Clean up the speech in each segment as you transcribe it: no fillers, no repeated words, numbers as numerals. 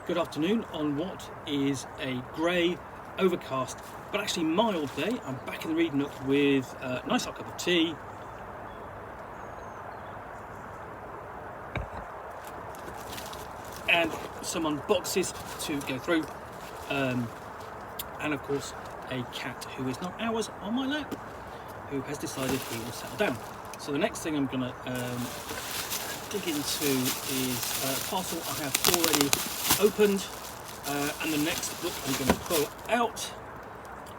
Good afternoon on what is a grey, overcast, but actually mild day. I'm back in the reading nook with a nice hot cup of tea. And some unboxes to go through. And of course, a cat who is not ours on my lap, who has decided he will settle down. So the next thing I'm going to dig into is a parcel I have already opened, and the next book I'm going to pull out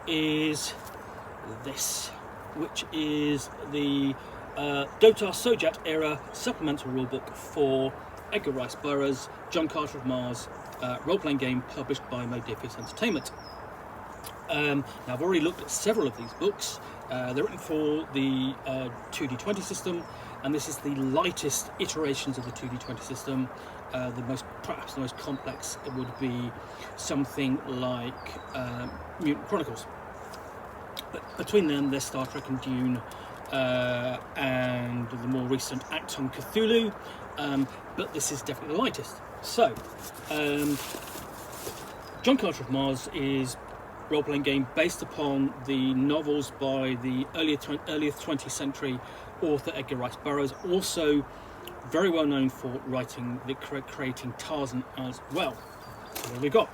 is this, which is the Dotar Sojat Era Supplemental Rulebook for Edgar Burrough's John Carter of Mars role-playing game published by Modiphius Entertainment. Now I've already looked at several of these books. They're written for the 2D20 system, and this is the lightest iterations of the 2D20 system. Perhaps the most complex it would be something like Mutant Chronicles. But between them, there's Star Trek and Dune, and the more recent Acton Cthulhu, but this is definitely the lightest. So, John Carter of Mars is role-playing game based upon the novels by the earlier 20th century author Edgar Burrough, also very well known for creating Tarzan as well. So what have we got?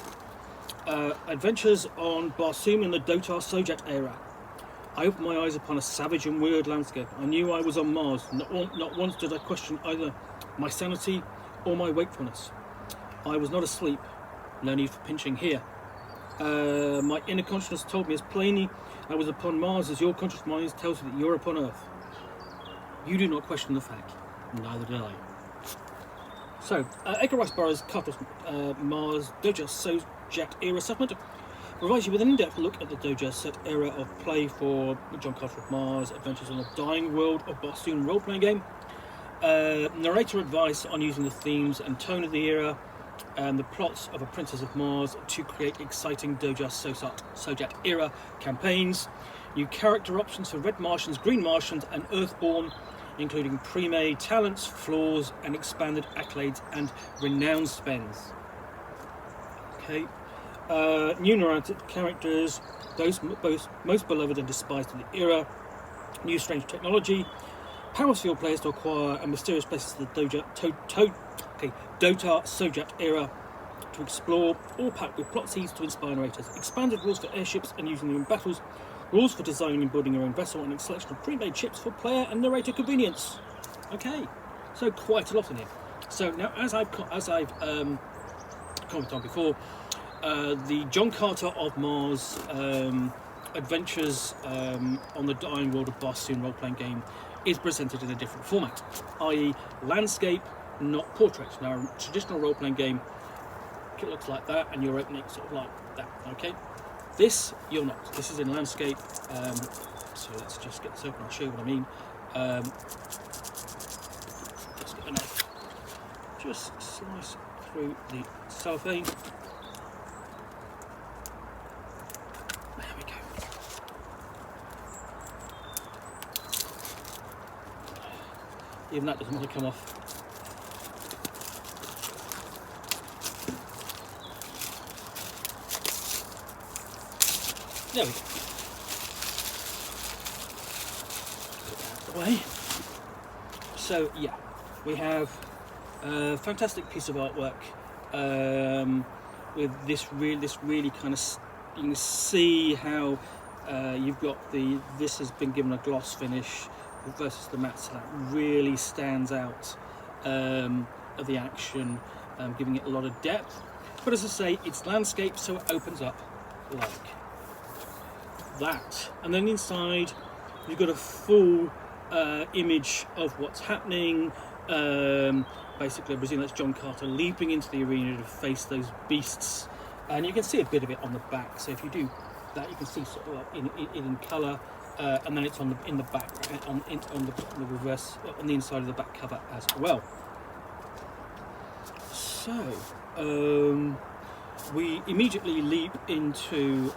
Adventures on Barsoom in the Dotar Sojat Era. I opened my eyes upon a savage and weird landscape. I knew I was on Mars. Not once did I question either my sanity or my wakefulness. I was not asleep. No need for pinching here. My inner consciousness told me as plainly I was upon Mars as your conscious mind tells you that you're upon Earth. You do not question the fact. Neither did I. So, Edgar Burrough's Carter of Mars Dotar Sojat Era Supplement provides you with an in-depth look at the Dotar Sojat era of play for John Carter of Mars, Adventures on the Dying World of Barsoom role-playing game. Narrator advice on using the themes and tone of the era and the plots of A Princess of Mars to create exciting Dotar Sojat era campaigns. New character options for Red Martians, Green Martians and Earthborn, including pre-made talents, flaws and expanded accolades and renown spends. Okay. New narrative characters, those most beloved and despised in the era. New strange technology. Powers for your players to acquire and mysterious places of the Dotar Sojat era to explore, all packed with plot seeds to inspire narrators. Expanded rules for airships and using them in battles. Rules for designing and building your own vessel, and a selection of pre-made ships for player and narrator convenience. Okay, so quite a lot in here. So now, as I've commented on before, the John Carter of Mars Adventures on the Dying World of Barsoom role-playing game is presented in a different format, i.e. landscape, not portrait. Now, a traditional role-playing game, it looks like that, and you're opening sort of like that, okay? This, you're not. This is in landscape, so let's just get this open, I'll show you what I mean. Just get a knife. Just slice through the cellophane. There we go. Even that doesn't want to come off. There we go. Put that out of the way. So yeah, we have a fantastic piece of artwork with this really kind of, you can see how you've got this has been given a gloss finish versus the matte, so that really stands out of the action, giving it a lot of depth. But as I say, it's landscape, so it opens up like that, and then inside you've got a full image of what's happening. Basically, I presume that's John Carter leaping into the arena to face those beasts, and you can see a bit of it on the back. So if you do that, you can see sort of in colour, and then it's in the back, on the reverse, on the inside of the back cover as well. So we immediately leap into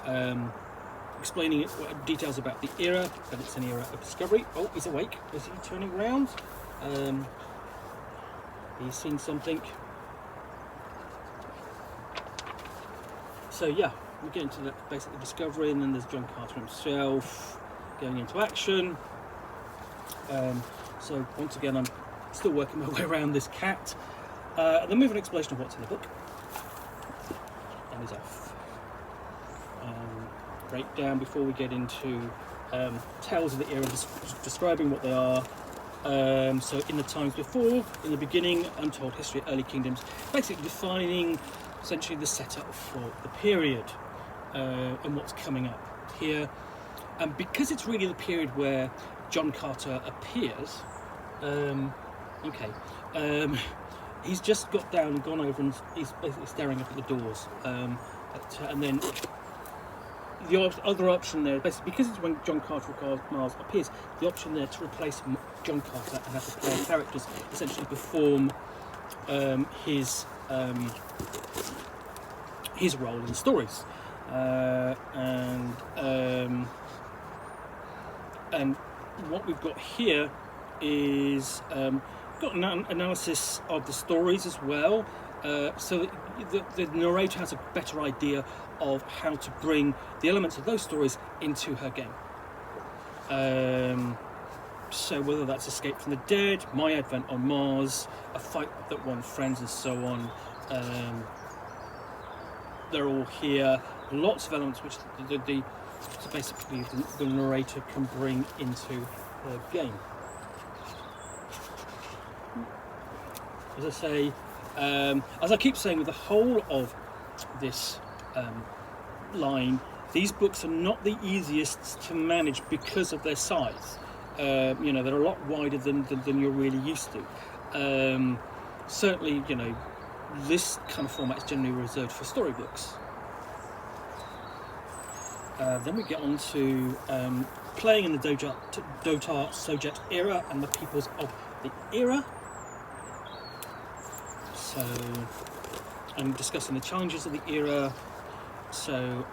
explaining details about the era, that it's an era of discovery. Oh, he's awake. Is he turning around? He's seen something. So yeah, we get into the basically discovery, and then there's John Carter himself going into action. So once again, I'm still working my way around this cat. And then we have an explanation of what's in the book. And he's off. Breakdown before we get into tales of the era, describing what they are. So in the times before, in the beginning, untold history, early kingdoms, basically defining essentially the setup for the period and what's coming up here. And because it's really the period where John Carter appears, he's just got down and gone over, and he's basically staring up at the doors. And then the other option there, basically, because it's when John Carter of Mars appears, the option there to replace John Carter and have the player characters essentially perform his role in the stories. And what we've got here is got an analysis of the stories as well, so that the narrator has a better idea of how to bring the elements of those stories into her game. So whether that's Escape from the Dead, My Advent on Mars, A Fight That Won Friends, and so on, they're all here. Lots of elements which so basically the narrator can bring into her game. As I say, as I keep saying with the whole of this line, these books are not the easiest to manage because of their size. They're a lot wider than you're really used to. Certainly, this kind of format is generally reserved for storybooks. Then we get on to playing in the Dotar Sojat era and the peoples of the era. So I'm discussing the challenges of the era. So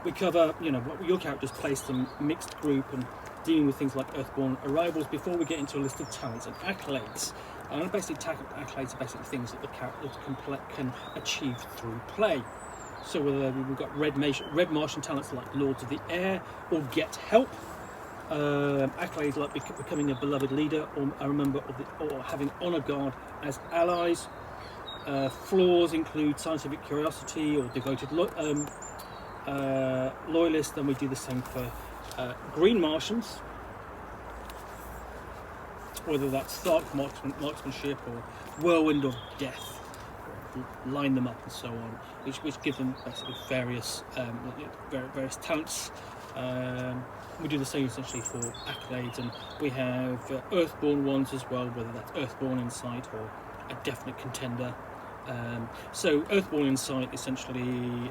we cover, what your characters placed in mixed group and dealing with things like Earthborn arrivals before we get into a list of talents and accolades. And basically, accolades are basically things that the characters can achieve through play. So whether we've got red Martian talents like Lords of the Air or Get Help, accolades like becoming a beloved leader or a member of or having honor guard as allies. Flaws include scientific curiosity or devoted loyalist. Then we do the same for green Martians, whether that's Stark marksmanship or whirlwind of death. Line them up and so on, which give them basically various talents. We do the same essentially for accolades, and we have Earthborn ones as well, whether that's Earthborn Insight or a definite contender. So Earthborn Insight essentially,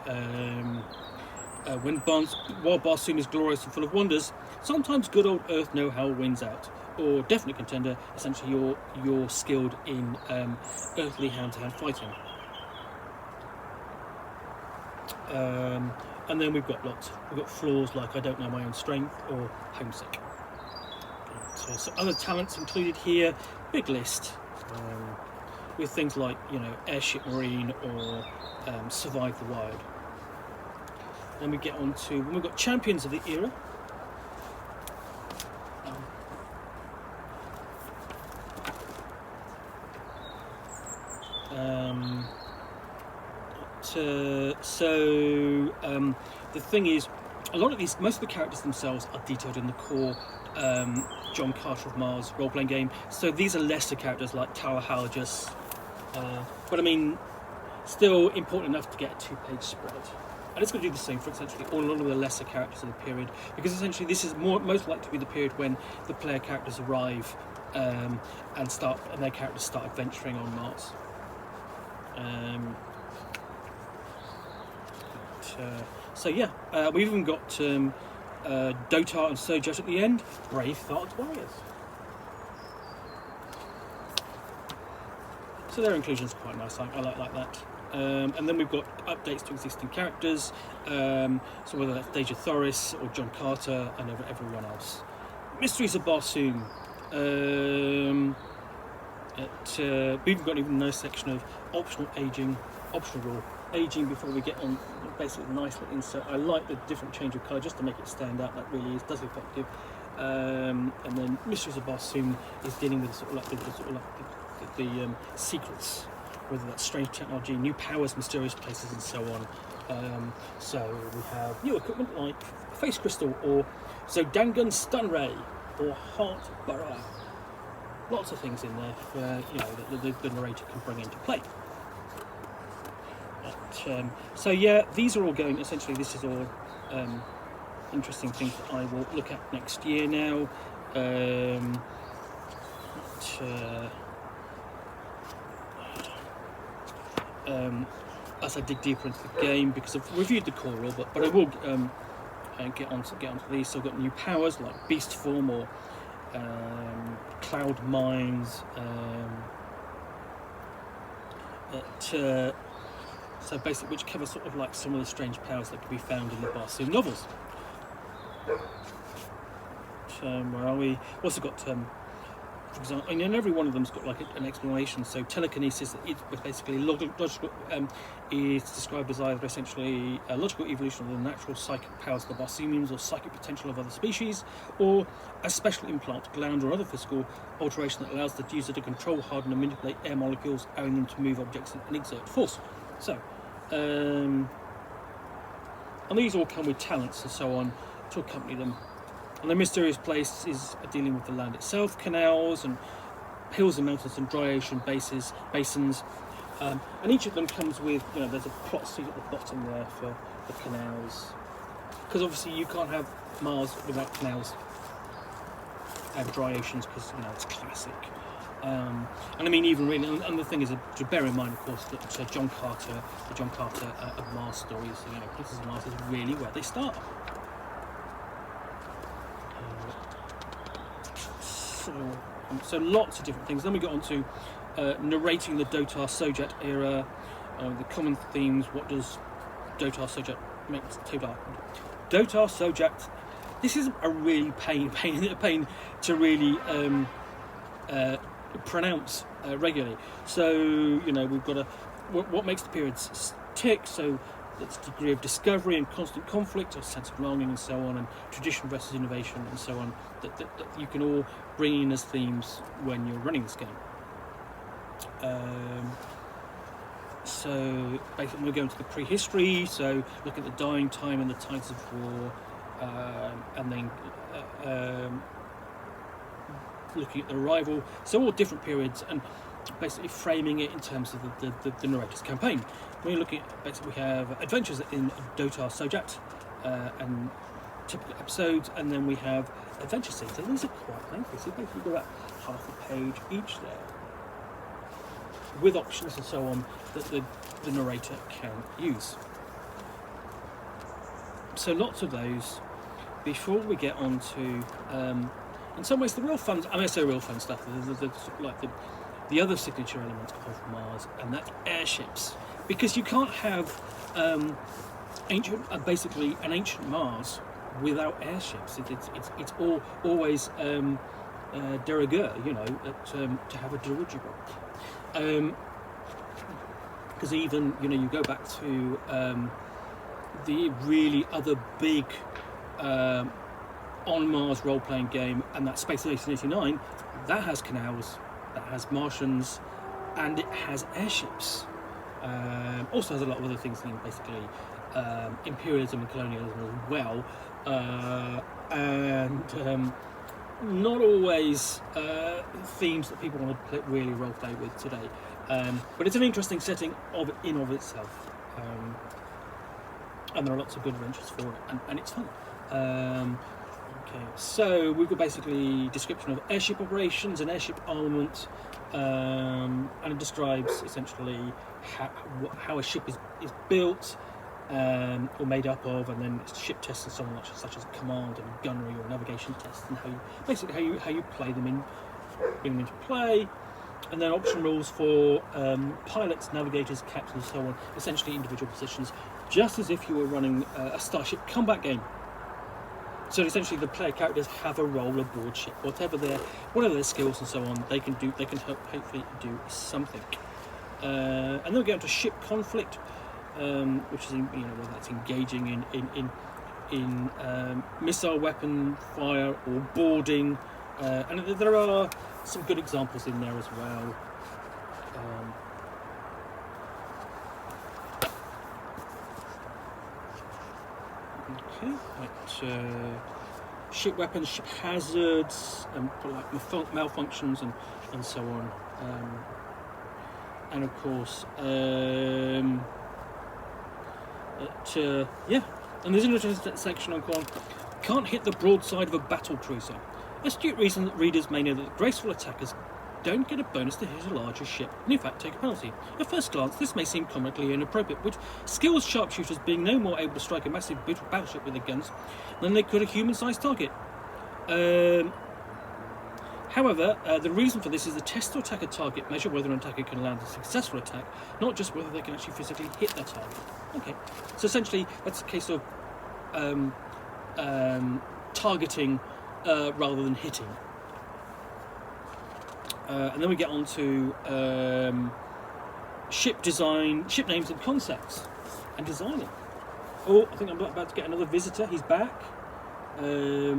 while Barsoom is glorious and full of wonders, sometimes good old Earth know-how wins out. Or definite contender, essentially you're skilled in earthly hand-to-hand fighting. And then we've got flaws like I don't know my own strength or homesick. So other talents included here, big list, with things like airship marine or survive the wild. Then we get on to when we've got champions of the era. The thing is, most of the characters themselves are detailed in the core John Carter of Mars role-playing game. So these are lesser characters like Tower Halgus, but I mean, still important enough to get a 2-page spread. And it's going to do the same for essentially a lot of the lesser characters of the period, because essentially this is most likely to be the period when the player characters arrive and their characters start adventuring on Mars. We've even got Dotar and Sojat at the end, brave thought warriors. So their inclusion is quite nice. I like that. And then we've got updates to existing characters, so whether that's Deja Thoris or John Carter and everyone else. Mysteries of Barsoom. We've got even a nice section of optional aging, optional rule, aging before we get on. Basically, a nice little insert. I like the different change of colour just to make it stand out. That really does effective. And then Mysteries of Barsoom is dealing with the secrets, whether that's strange technology, new powers, mysterious places, and so on. So we have new equipment like Face Crystal or Zodangan Stun Ray or Heart Burrough. Lots of things in there for, that the narrator can bring into play. So yeah, these are all going. Essentially, this is all interesting things that I will look at next year now. As I dig deeper into the game, because I've reviewed the core rule, but I will get onto these. So I've got new powers like Beast Form or Cloud Mines. So basically, which covers sort of like some of the strange powers that can be found in the Barsoom novels. Where are we? Also got, for example, and every one of them's got like an explanation. So telekinesis, it's basically logical, is described as either essentially a logical evolution of the natural psychic powers of the Barsoomians or psychic potential of other species, or a special implant, gland, or other physical alteration that allows the user to control, harden, and manipulate air molecules, allowing them to move objects and exert force. So, and these all come with talents and so on to accompany them. And the mysterious place is dealing with the land itself, canals and hills and mountains and dry ocean basins. And each of them comes with, there's a plot seat at the bottom there for the canals. Because obviously you can't have Mars without canals and dry oceans, because, it's classic. And I mean, even really, and the thing is to bear in mind, of course, that the John Carter of Mars stories, Princess of Mars is really where they start. So lots of different things. Then we got on to narrating the Dotar Sojat era, the common themes. What does Dotar Sojat make? Dotar Sojat. This is a really pain to really pronounce regularly. So we've got what makes the periods tick. So it's degree of discovery and constant conflict, or sense of longing, and so on, and tradition versus innovation, and so on. That you can all bring in as themes when you're running this game. So basically, we'll go into the prehistory. So look at the dying time and the tides of war, and then looking at the arrival. So all different periods, and basically framing it in terms of the narrator's campaign. We're looking at, basically, we have adventures in Dotar Sojat and typical episodes, and then we have adventure scenes. And these are quite lengthy, so basically go about half a page each there, with options and so on that the narrator can use. So lots of those. Before we get on to, in some ways, the real fun, I say real fun stuff, the other signature element of Mars, and that's airships. Because you can't have basically an ancient Mars without airships. It's always de rigueur, to have a dirigible. Because even you go back to the really other big on Mars role-playing game, and that's Space 1889. That has canals, that has Martians, and it has airships. Also has a lot of other things in basically imperialism and colonialism as well, and not always themes that people want to really role play with today. But it's an interesting setting of itself, and there are lots of good adventures for it, and it's fun. Okay, so we've got basically description of airship operations and airship armament, and it describes essentially how a ship is built or made up of, and then it's ship tests and so on, such as command and gunnery or navigation tests, and how you play them in, bring them into play, and then option rules for pilots, navigators, captains, and so on. Essentially individual positions, just as if you were running a Starship combat game. So essentially, the player characters have a role aboard ship, whatever their skills and so on. They can hopefully do something. And then we get into ship conflict. which is whether that's engaging in missile weapon fire or boarding, and there are some good examples in there as well. Okay, ship weapons, ship hazards, like malfunctions and so on, and of course, and there's an interesting section on can't hit the broadside of a battle cruiser. Astute readers may know that graceful attackers don't get a bonus to hit a larger ship, and in fact take a penalty. At first glance, this may seem comically inappropriate, with skilled sharpshooters being no more able to strike a massive battleship with their guns than they could a human-sized target. However, the reason for this is the test to attack a target measure whether an attacker can land a successful attack, not just whether they can actually physically hit their target. Okay, so essentially that's a case of targeting rather than hitting. And then we get on to ship design, ship names and concepts, and designing. Oh, I think I'm about to get another visitor. He's back. Is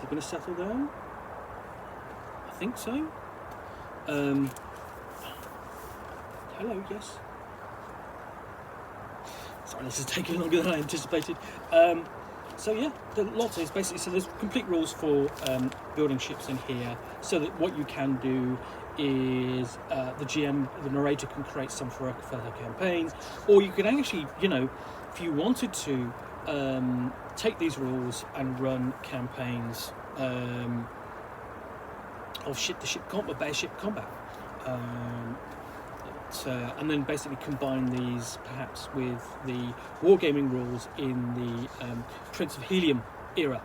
he going to settle down? I think so. Hello, yes. Sorry, this is taking longer than I anticipated. So yeah, lots is basically, so there's complete rules for building ships in here, so that what you can do is the GM, the narrator, can create some for further campaigns, or you can actually, if you wanted to, take these rules and run campaigns of ship-to-ship combat, bear-ship combat, and then basically combine these perhaps with the wargaming rules in the Prince of Helium era.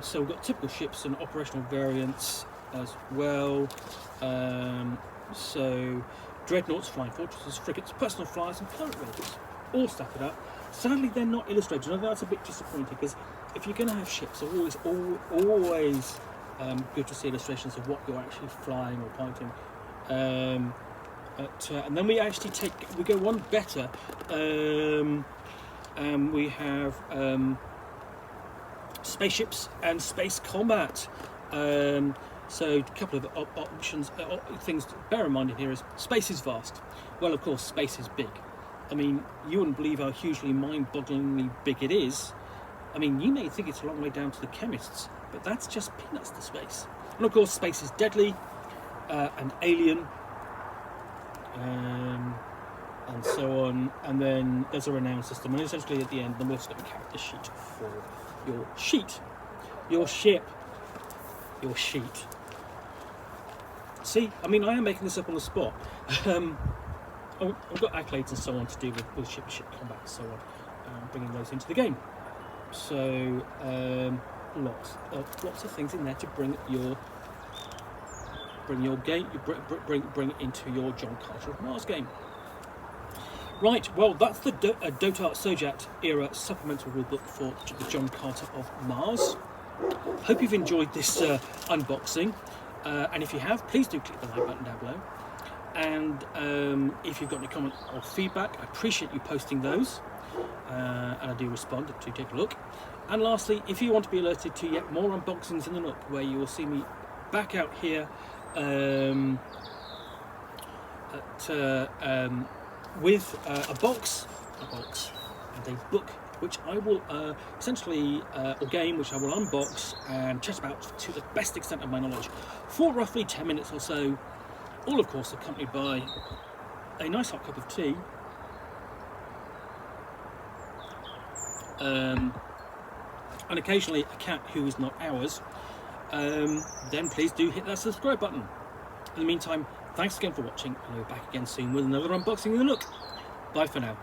So we've got typical ships and operational variants as well. So dreadnoughts, flying fortresses, frigates, personal flyers and pirate raiders, all stacked up. Sadly, they're not illustrated. I know that's a bit disappointing, because if you're going to have ships, always good to see illustrations of what you're actually flying or piloting. And then we actually we go one better, and we have spaceships and space combat. So a couple of options, things to bear in mind in here is space is vast. Well, of course, space is big. I mean, you wouldn't believe how hugely mind-bogglingly big it is. I mean, you may think it's a long way down to the chemists, but that's just peanuts to space. And of course, space is deadly and alien, and so on. And then there's a renown system, and essentially at the end, then we've got a character sheet for your sheet, your ship, your sheet. See, I mean, I am making this up on the spot. I've got accolades and so on to do with ship-to-ship combat and so on, bringing those into the game. So lots of things in there to bring your game, bring into your John Carter of Mars game. Right, well, that's the Dotar Sojat Era Supplemental Rulebook for the John Carter of Mars. Hope you've enjoyed this unboxing, and if you have, please do click the like button down below. And if you've got any comment or feedback, I appreciate you posting those, and I do respond to take a look. And lastly, if you want to be alerted to yet more unboxings in the Nook, where you will see me back out here with a box and a book, which I will essentially, or game, which I will unbox and chat about to the best extent of my knowledge for roughly 10 minutes or so, all of course accompanied by a nice hot cup of tea, and occasionally a cat who is not ours. Then please do hit that subscribe button. In the meantime, thanks again for watching, and we'll be back again soon with another unboxing in the Nook. Bye for now.